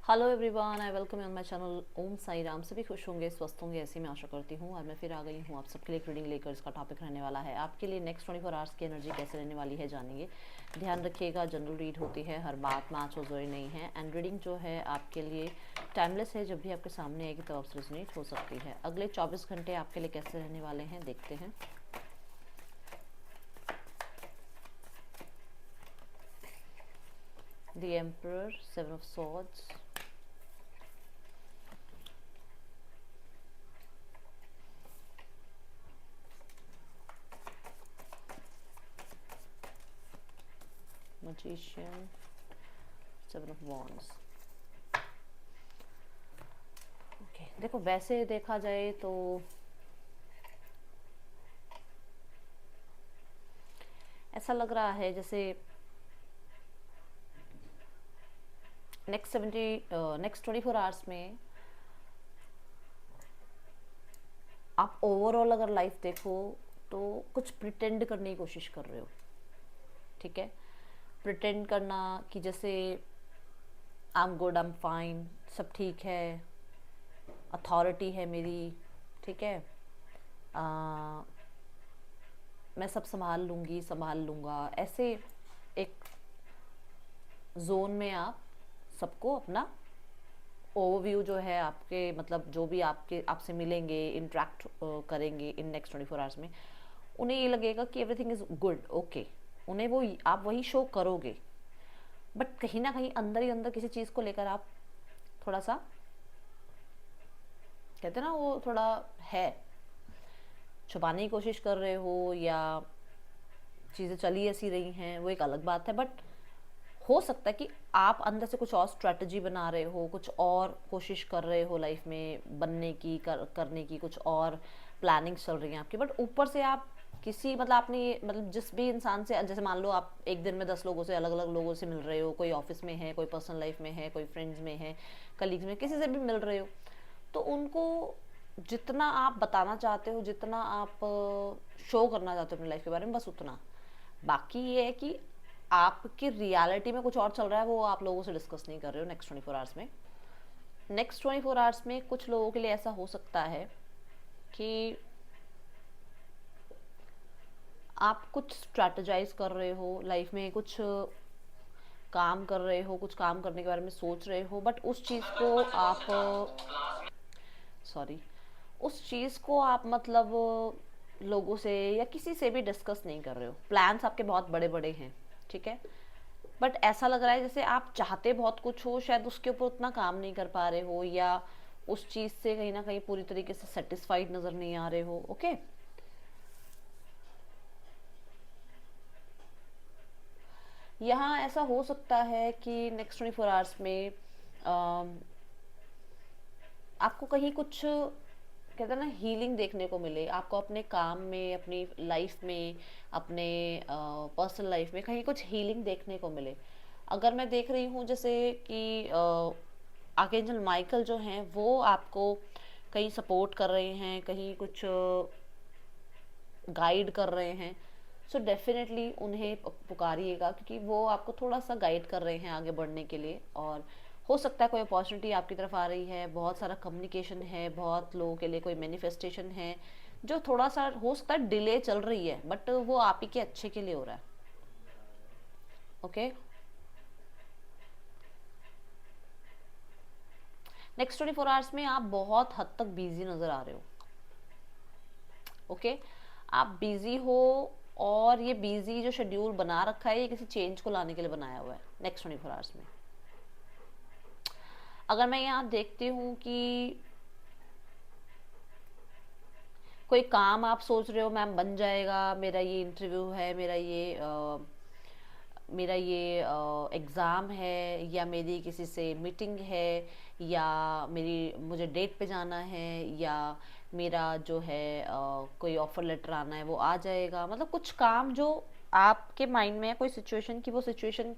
Hello everyone, I welcome you on my channel. Om Sai Ram. सभी खुश होंगे, स्वस्थ होंगे, ऐसी मैं आशा करती हूँ। और मैं फिर आ गई हूँ आप सबके लिए एक रीडिंग लेकर। इसका टॉपिक रहने वाला है आपके लिए नेक्स्ट 24 आवर्स की एनर्जी कैसे रहने वाली है, जानेंगे। ध्यान रखिएगा, जनरल रीड होती है, हर बात मैच हो जोई नहीं है। एंड रीडिंग जो है आपके लिए टाइमलेस है, जब भी आपके सामने आएगी तब आपसे रेजोनेट हो सकती है। अगले 24 घंटे आपके लिए कैसे रहने वाले हैं, देखते हैं। The emperor, 7 of Swords, Magician, 7 of Wands। Okay, देखो वैसे देखा जाए तो ऐसा लग रहा है जैसे नेक्स्ट 24 आवर्स में आप ओवरऑल अगर लाइफ देखो तो कुछ प्रिटेंड करने की कोशिश कर रहे हो। ठीक है, प्रिटेंड करना कि जैसे I am good, I am fine, सब ठीक है, अथॉरिटी है मेरी, ठीक है, आ, मैं सब संभाल लूँगी, संभाल लूँगा, ऐसे एक जोन में आप सबको अपना ओवरव्यू जो है आपके, मतलब जो भी आपके आपसे मिलेंगे, इंटरेक्ट करेंगे इन नेक्स्ट 24 आवर्स में, उन्हें ये लगेगा कि एवरीथिंग इज़ गुड, ओके। उन्हें वो आप वही शो करोगे, बट कहीं ना कहीं अंदर ही अंदर किसी चीज़ को लेकर आप थोड़ा सा, कहते हैं ना, वो थोड़ा है, छुपाने की कोशिश कर रहे हो, या चीज़ें चली ऐसी रही हैं, वो एक अलग बात है। बट हो सकता है कि आप अंदर से कुछ और स्ट्रेटजी बना रहे हो, कुछ और कोशिश कर रहे हो लाइफ में बनने की, करने की, कुछ और प्लानिंग्स चल रही हैं आपकी। बट ऊपर से आप किसी, मतलब आपने मतलब जिस भी इंसान से, जैसे मान लो आप एक दिन में 10 लोगों से, अलग अलग लोगों से मिल रहे हो, कोई ऑफिस में है, कोई पर्सनल लाइफ में है, कोई फ्रेंड्स में है, कलीग्स में, किसी से भी मिल रहे हो, तो उनको जितना आप बताना चाहते हो, जितना आप शो करना चाहते हो अपनी लाइफ के बारे में, बस उतना। बाकी ये है कि आपकी रियलिटी में कुछ और चल रहा है, वो आप लोगों से डिस्कस नहीं कर रहे हो नेक्स्ट 24 आवर्स में। नेक्स्ट 24 आवर्स में कुछ लोगों के लिए ऐसा हो सकता है कि आप कुछ स्ट्रैटेजाइज कर रहे हो लाइफ में, कुछ काम कर रहे हो, कुछ काम करने के बारे में सोच रहे हो, बट उस चीज़ को आप, सॉरी, उस चीज़ को आप मतलब लोगों से या किसी से भी डिस्कस नहीं कर रहे हो। प्लान्स आपके बहुत बड़े बड़े हैं, ठीक है, बट ऐसा लग रहा है जैसे आप चाहते बहुत कुछ हो, शायद उसके ऊपर उतना काम नहीं कर पा रहे हो, या उस चीज़ से कहीं ना कहीं पूरी तरीके से सेटिस्फाइड नज़र नहीं आ रहे हो। ओके, यहाँ ऐसा हो सकता है कि नेक्स्ट 24 आवर्स में अम, आपको कहीं कुछ, कहते हैं ना, हीलिंग देखने को मिले, आपको अपने काम में, अपनी लाइफ में, अपने पर्सनल लाइफ में कहीं कुछ हीलिंग देखने को मिले। अगर मैं देख रही हूँ जैसे कि आर्कएंजल माइकल जो हैं वो आपको कहीं सपोर्ट कर रहे हैं, कहीं कुछ गाइड कर रहे हैं, सो डेफिनेटली उन्हें पुकारिएगा, क्योंकि वो आपको थोड़ा सा गाइड कर रहे हैं आगे बढ़ने के लिए। और हो सकता है कोई अपॉर्चुनिटी आपकी तरफ आ रही है, बहुत सारा कम्युनिकेशन है, बहुत लोगों के लिए कोई मैनिफेस्टेशन है, जो थोड़ा सा हो सकता है डिले चल रही है, बट वो आप ही के अच्छे के लिए हो रहा है। ओके, नेक्स्ट 24 आवर्स में आप बहुत हद तक बिजी नज़र आ रहे हो। ओके, आप बिजी हो, और ये बिजी जो शेड्यूल बना रखा है, ये किसी चेंज को लाने के लिए बनाया हुआ है नेक्स्ट 24 आवर्स में। अगर मैं यहाँ देखती हूँ कि कोई काम आप सोच रहे हो, मैम बन जाएगा, मेरा ये इंटरव्यू है, मेरा ये एग्ज़ाम है, या मेरी किसी से मीटिंग है, या मेरी मुझे डेट पे जाना है, या मेरा जो है कोई ऑफर लेटर आना है, वो आ जाएगा। मतलब कुछ काम जो आपके माइंड में है, कोई सिचुएशन की, वो सिचुएशन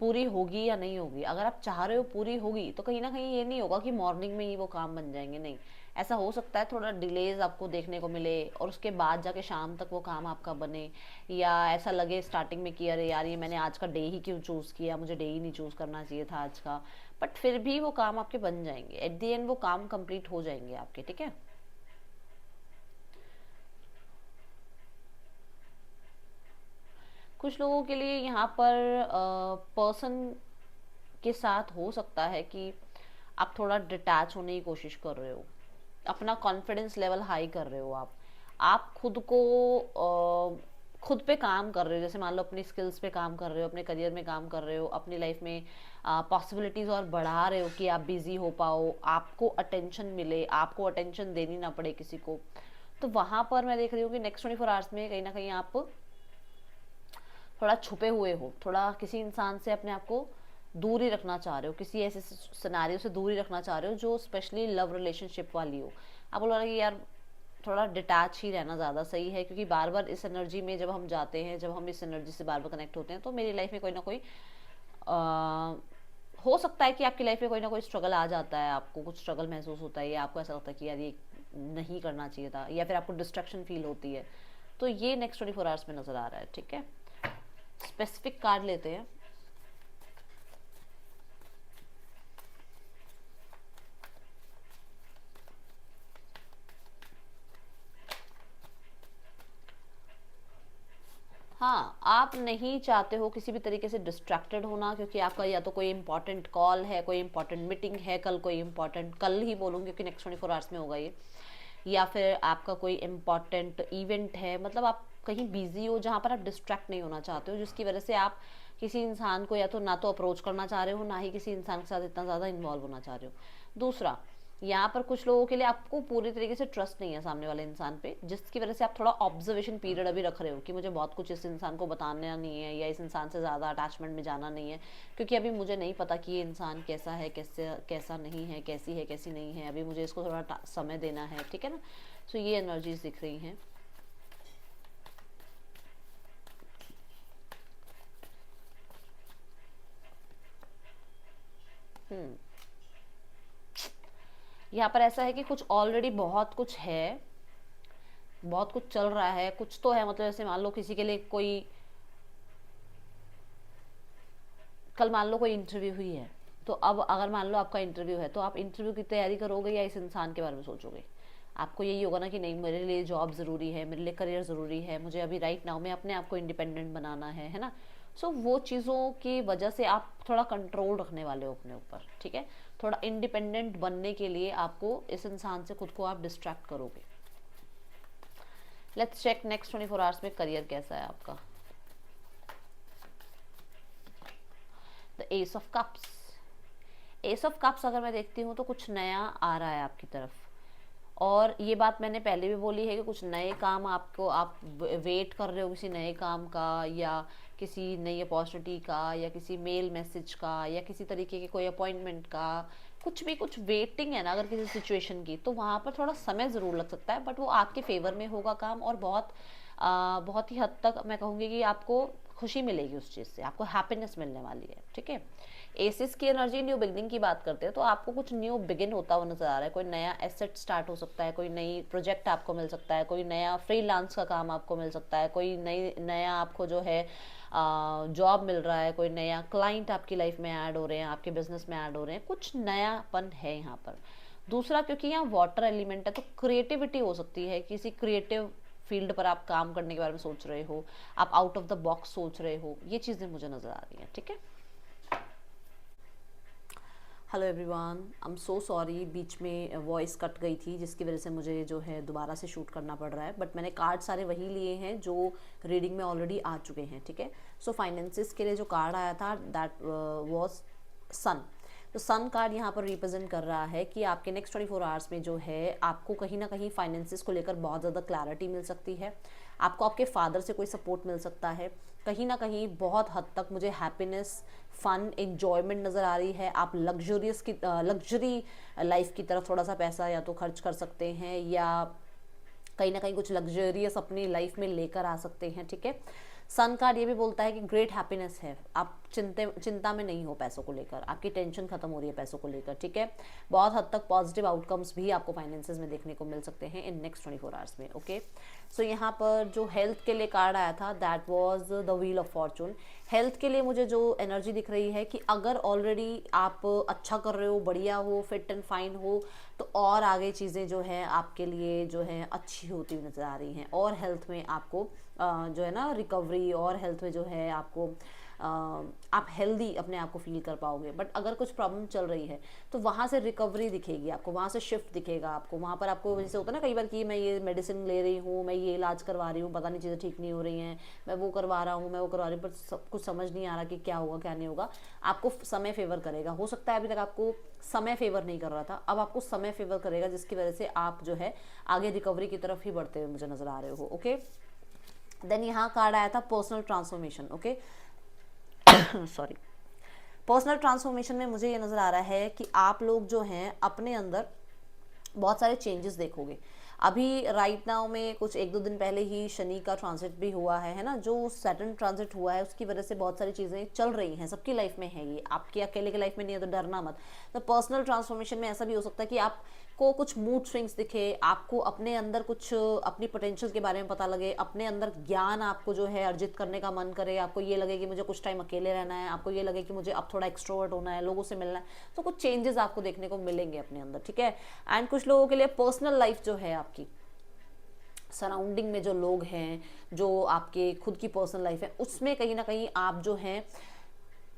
पूरी होगी या नहीं होगी। अगर आप चाह रहे हो पूरी होगी तो कहीं ना कहीं ये नहीं होगा कि मॉर्निंग में ही वो काम बन जाएंगे, नहीं। ऐसा हो सकता है थोड़ा डिलेज आपको देखने को मिले और उसके बाद जाके शाम तक वो काम आपका बने, या ऐसा लगे स्टार्टिंग में कि अरे यार ये मैंने आज का डे ही क्यों चूज़ किया, मुझे डे ही नहीं चूज़ करना चाहिए था आज का। बट फिर भी वो काम आपके बन जाएंगे, एट द एंड वो काम कंप्लीट हो जाएंगे आपके, ठीक है। कुछ लोगों के लिए यहाँ पर पर्सन के साथ हो सकता है कि आप थोड़ा डिटैच होने की कोशिश कर रहे हो, अपना कॉन्फिडेंस लेवल हाई कर रहे हो। आप खुद को खुद पे काम कर रहे हो, जैसे मान लो अपनी स्किल्स पे काम कर रहे हो, अपने करियर में काम कर रहे हो, अपनी लाइफ में पॉसिबिलिटीज़ और बढ़ा रहे हो कि आप बिजी हो पाओ, आपको अटेंशन मिले, आपको अटेंशन देनी ना पड़े किसी को। तो वहाँ पर मैं देख रही हूँ कि नेक्स्ट 24 आवर्स में कहीं ना कहीं आप थोड़ा छुपे हुए हो, थोड़ा किसी इंसान से अपने आप को दूरी रखना चाह रहे हो, किसी ऐसे सिनेरियो से दूरी रखना चाह रहे हो जो स्पेशली लव रिलेशनशिप वाली हो। आप बोल रहे हो कि यार थोड़ा डिटैच ही रहना ज़्यादा सही है, क्योंकि बार बार इस एनर्जी में जब हम जाते हैं, जब हम इस एनर्जी से बार बार कनेक्ट होते हैं, तो मेरी लाइफ में कोई ना कोई हो सकता है कि आपकी लाइफ में कोई ना कोई स्ट्रगल आ जाता है, आपको कुछ स्ट्रगल महसूस होता है, या आपको ऐसा लगता है कि यार ये नहीं करना चाहिए था, या फिर आपको डिस्ट्रैक्शन फील होती है। तो ये नेक्स्ट 24 आवर्स में नज़र आ रहा है, ठीक है। स्पेसिफिक कार्ड लेते हैं। हाँ, आप नहीं चाहते हो किसी भी तरीके से डिस्ट्रैक्टेड होना, क्योंकि आपका या तो कोई इंपॉर्टेंट कॉल है, कोई इंपॉर्टेंट मीटिंग है कल, कोई इंपॉर्टेंट, कल ही बोलूँगी क्योंकि नेक्स्ट 24 आवर्स में होगा ये, या फिर आपका कोई इम्पॉर्टेंट इवेंट है। मतलब आप कहीं बिजी हो जहाँ पर आप डिस्ट्रैक्ट नहीं होना चाहते हो, जिसकी वजह से आप किसी इंसान को या तो ना तो अप्रोच करना चाह रहे हो, ना ही किसी इंसान के साथ इतना ज़्यादा इन्वॉल्व होना चाह रहे हो। दूसरा, यहाँ पर कुछ लोगों के लिए आपको पूरी तरीके से ट्रस्ट नहीं है सामने वाले इंसान पे, जिसकी वजह से आप थोड़ा ऑब्जर्वेशन पीरियड अभी रख रहे हो कि मुझे बहुत कुछ इस इंसान को बताना नहीं है, या इस इंसान से ज़्यादा अटैचमेंट में जाना नहीं है, क्योंकि अभी मुझे नहीं पता कि ये इंसान कैसा है, कैसा नहीं है, कैसी नहीं है, अभी मुझे इसको थोड़ा समय देना है, ठीक है ना। सो ये एनर्जीज दिख रही हैं। यहाँ पर ऐसा है कि कुछ ऑलरेडी बहुत कुछ है, बहुत कुछ चल रहा है, कुछ तो है। मतलब जैसे मान लो किसी के लिए कोई, कल मान लो कोई इंटरव्यू हुई है, तो अब अगर मान लो आपका इंटरव्यू है, तो आप इंटरव्यू की तैयारी करोगे या इस इंसान के बारे में सोचोगे। आपको यही होगा ना कि नहीं, मेरे लिए जॉब ज़रूरी है, मेरे लिए करियर ज़रूरी है, मुझे अभी राइट नाउ में अपने आप को इंडिपेंडेंट बनाना है ना। सो वो चीज़ों की वजह से आप थोड़ा कंट्रोल रखने वाले हो अपने ऊपर, ठीक है। थोड़ा इंडिपेंडेंट बनने के लिए आपको इस इंसान से खुद को आप डिस्ट्रैक्ट करोगे। लेट्स चेक नेक्स्ट 24 आवर्स में करियर कैसा है आपका। The S of cups. S of cups अगर मैं देखती हूँ तो कुछ नया आ रहा है आपकी तरफ, और ये बात मैंने पहले भी बोली है कि कुछ नए काम आपको, आप वेट कर रहे हो किसी नए काम का, या किसी नई अपॉर्चुनिटी का, या किसी मेल मैसेज का, या किसी तरीके के कोई अपॉइंटमेंट का, कुछ भी कुछ वेटिंग है ना अगर किसी सिचुएशन की, तो वहाँ पर थोड़ा समय ज़रूर लग सकता है, बट वो आपके फेवर में होगा काम, और बहुत ही हद तक मैं कहूँगी कि आपको खुशी मिलेगी उस चीज़ से, आपको हैप्पीनेस मिलने वाली है, ठीक है। एसिस की एनर्जी न्यू बिगनिंग की बात करते हैं, तो आपको कुछ न्यू बिगिन होता हुआ नजर आ रहा है। कोई नया एसेट स्टार्ट हो सकता है, कोई नई प्रोजेक्ट आपको मिल सकता है, कोई नया फ्रीलांस का काम आपको मिल सकता है, कोई नया आपको जो है जॉब मिल रहा है, कोई नया क्लाइंट आपकी लाइफ में ऐड हो रहे हैं, आपके बिजनेस में ऐड हो रहे हैं, कुछ नयापन है यहाँ पर। दूसरा, क्योंकि यहाँ वाटर एलिमेंट है, तो क्रिएटिविटी हो सकती है, किसी क्रिएटिव फील्ड पर आप काम करने के बारे में सोच रहे हो, आप आउट ऑफ द बॉक्स सोच रहे हो, ये चीज़ें मुझे नज़र आ रही हैं, ठीक है। Hello everyone, I am so sorry, बीच में वॉइस कट गई थी, जिसकी वजह से मुझे जो है दोबारा से शूट करना पड़ रहा है, बट मैंने कार्ड सारे वही लिए हैं जो रीडिंग में ऑलरेडी आ चुके हैं, ठीक है। सो फाइनेंसिस के लिए जो कार्ड आया था दैट वाज सन। तो सन कार्ड यहाँ पर रिप्रेजेंट कर रहा है कि आपके नेक्स्ट 24 आवर्स में जो है आपको कहीं ना कहीं फाइनेंसिस को लेकर बहुत ज़्यादा क्लैरिटी मिल सकती है, आपको आपके फादर से कोई सपोर्ट मिल सकता है, कहीं ना कहीं बहुत हद तक मुझे हैप्पीनेस, फन, एन्जॉयमेंट नज़र आ रही है। आप लग्जरी लाइफ की तरफ थोड़ा सा पैसा या तो खर्च कर सकते हैं, या कहीं ना कहीं कुछ लग्जरियस अपनी लाइफ में लेकर आ सकते हैं, ठीक है। सन कार्ड ये भी बोलता है कि ग्रेट हैप्पीनेस है, आप चिंता में नहीं हो पैसों को लेकर, आपकी टेंशन खत्म हो रही है पैसों को लेकर, ठीक है। बहुत हद तक पॉजिटिव आउटकम्स भी आपको फाइनेंसेस में देखने को मिल सकते हैं इन नेक्स्ट 24 आवर्स में, ओके। सो यहाँ पर जो हेल्थ के लिए कार्ड आया था that was the wheel of Fortune. Health के लिए मुझे जो एनर्जी दिख रही है कि अगर ऑलरेडी आप अच्छा कर रहे हो, बढ़िया हो, फिट एंड फाइन हो, तो और आगे चीज़ें जो है आपके लिए जो है अच्छी होती हुई नज़र आ रही हैं, और हेल्थ में आपको जो है ना रिकवरी, और हेल्थ में जो है आपको आप हेल्दी अपने आप को फील कर पाओगे। बट अगर कुछ प्रॉब्लम चल रही है तो वहाँ से रिकवरी दिखेगी आपको, वहाँ से शिफ्ट दिखेगा आपको, वहाँ पर आपको जैसे होता है ना कई बार कि मैं ये मेडिसिन ले रही हूँ, मैं ये इलाज करवा रही हूँ, पता नहीं चीज़ें ठीक नहीं हो रही हैं, मैं वो करवा रहा हूँ, मैं वो करवा रही हूँ, पर कुछ समझ नहीं आ रहा कि क्या होगा क्या नहीं होगा। आपको समय फेवर करेगा, हो सकता है अभी तक आपको समय फेवर नहीं कर रहा था, अब आपको समय फेवर करेगा, जिसकी वजह से आप जो है आगे रिकवरी की तरफ ही बढ़ते हुए मुझे नजर आ रहे हो, ओके। देन यहाँ कार्ड आया था personal transformation, okay. Sorry. Personal transformation में मुझे ये नज़र आ रहा है कि आप लोग जो हैं अपने अंदर बहुत सारे चेंजेस देखोगे। अभी राइट नाउ में कुछ 1-2 दिन पहले ही शनि का ट्रांजिट भी हुआ है ना, जो सैटर्न ट्रांजिट हुआ है उसकी वजह से बहुत सारी चीज़ें चल रही हैं, सबकी लाइफ में है, ये आपके अकेले की लाइफ में नहीं है, तो डरना मत। तो पर्सनल ट्रांसफॉर्मेशन में ऐसा भी हो सकता है कि आपको कुछ मूड स्विंग्स दिखे, आपको अपने अंदर कुछ अपनी पोटेंशियल के बारे में पता लगे, अपने अंदर ज्ञान आपको जो है अर्जित करने का मन करे, आपको ये लगे कि मुझे कुछ टाइम अकेले रहना है, आपको ये लगे कि मुझे अब थोड़ा एक्सट्रोवर्ट होना है, लोगों से मिलना है, तो कुछ चेंजेस आपको देखने को मिलेंगे अपने अंदर, ठीक है। एंड कुछ लोगों के लिए पर्सनल लाइफ जो है आपकी सराउंडिंग में जो लोग हैं, जो आपके खुद की पर्सनल लाइफ है, उसमें कहीं ना कहीं आप जो हैं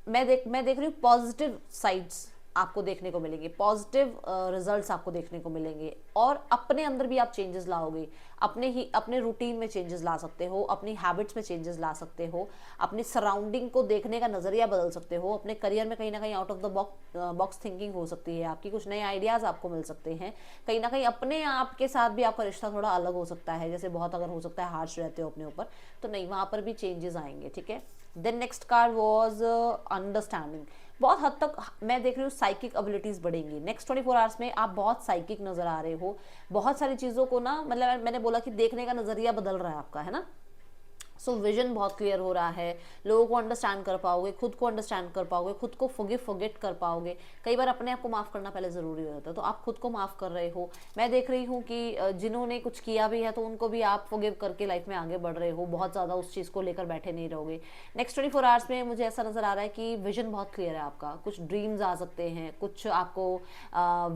मैं देख रही हूँ पॉजिटिव साइड्स आपको देखने को मिलेंगे, पॉजिटिव रिजल्ट्स आपको देखने को मिलेंगे, और अपने अंदर भी आप चेंजेस लाओगे, अपने रूटीन में चेंजेस ला सकते हो, अपनी हैबिट्स में चेंजेस ला सकते हो, अपनी सराउंडिंग को देखने का नज़रिया बदल सकते हो, अपने करियर में कहीं ना कहीं out of the box thinking हो सकती है आपकी, कुछ नए आइडियाज़ आपको मिल सकते हैं, कहीं ना कहीं अपने आप के साथ भी आपका रिश्ता थोड़ा अलग हो सकता है, जैसे बहुत अगर हो सकता है हार्श रहते हो अपने ऊपर, तो नहीं, वहाँ पर भी चेंजेस आएंगे, ठीक है। Then next card was understanding. बहुत हद तक मैं देख रही हूँ साइकिक एबिलिटीज बढ़ेंगी नेक्स्ट 24 आवर्स में, आप बहुत साइकिक नजर आ रहे हो, बहुत सारी चीज़ों को ना, मतलब मैंने बोला कि देखने का नज़रिया बदल रहा है आपका, है ना। सो विजन बहुत क्लियर हो रहा है, लोगों को अंडरस्टैंड कर पाओगे, खुद को अंडरस्टैंड कर पाओगे, खुद को फॉरगिव कर पाओगे। कई बार अपने आप को माफ़ करना पहले ज़रूरी होता है, तो आप खुद को माफ़ कर रहे हो। मैं देख रही हूँ कि जिन्होंने कुछ किया भी है तो उनको भी आप फॉरगिव करके लाइफ में आगे बढ़ रहे हो, बहुत ज़्यादा उस चीज़ को लेकर बैठे नहीं रहोगे। नेक्स्ट 24 आवर्स में मुझे ऐसा नज़र आ रहा है कि विजन बहुत क्लियर है आपका, कुछ ड्रीम्स आ सकते हैं, कुछ आपको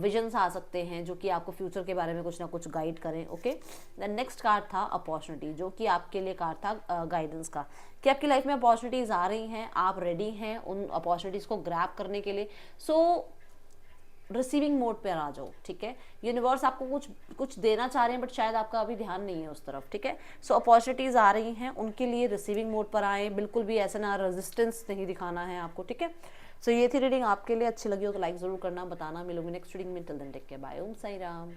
विजन्स आ सकते हैं जो कि आपको फ्यूचर के बारे में कुछ ना कुछ गाइड करें, ओके। देन नेक्स्ट कार्ड था अपॉर्चुनिटी, जो कि आपके लिए कार्ड था गाइडेंस का, कि आपकी लाइफ में अपॉर्चुनिटीज़ आ रही हैं, आप रेडी हैं उन अपॉर्चुनिटीज़ को ग्रैब करने के लिए। सो रिसीविंग मोड पे आ जाओ, ठीक है। यूनिवर्स आपको कुछ देना चाह रहे हैं, बट शायद आपका अभी ध्यान नहीं है उस तरफ, ठीक है। सो अपॉर्चुनिटीज़ आ रही हैं, उनके लिए रिसीविंग मोड पर आए, बिल्कुल भी ऐसा ना रेजिस्टेंस नहीं दिखाना है आपको, ठीक है। सो ये थी रीडिंग, आपके लिए अच्छी लगी हो तो लाइक ज़रूर करना, बताना। मिलूंगी नेक्स्ट रीडिंग में, till then take care, bye, Om Sai Ram.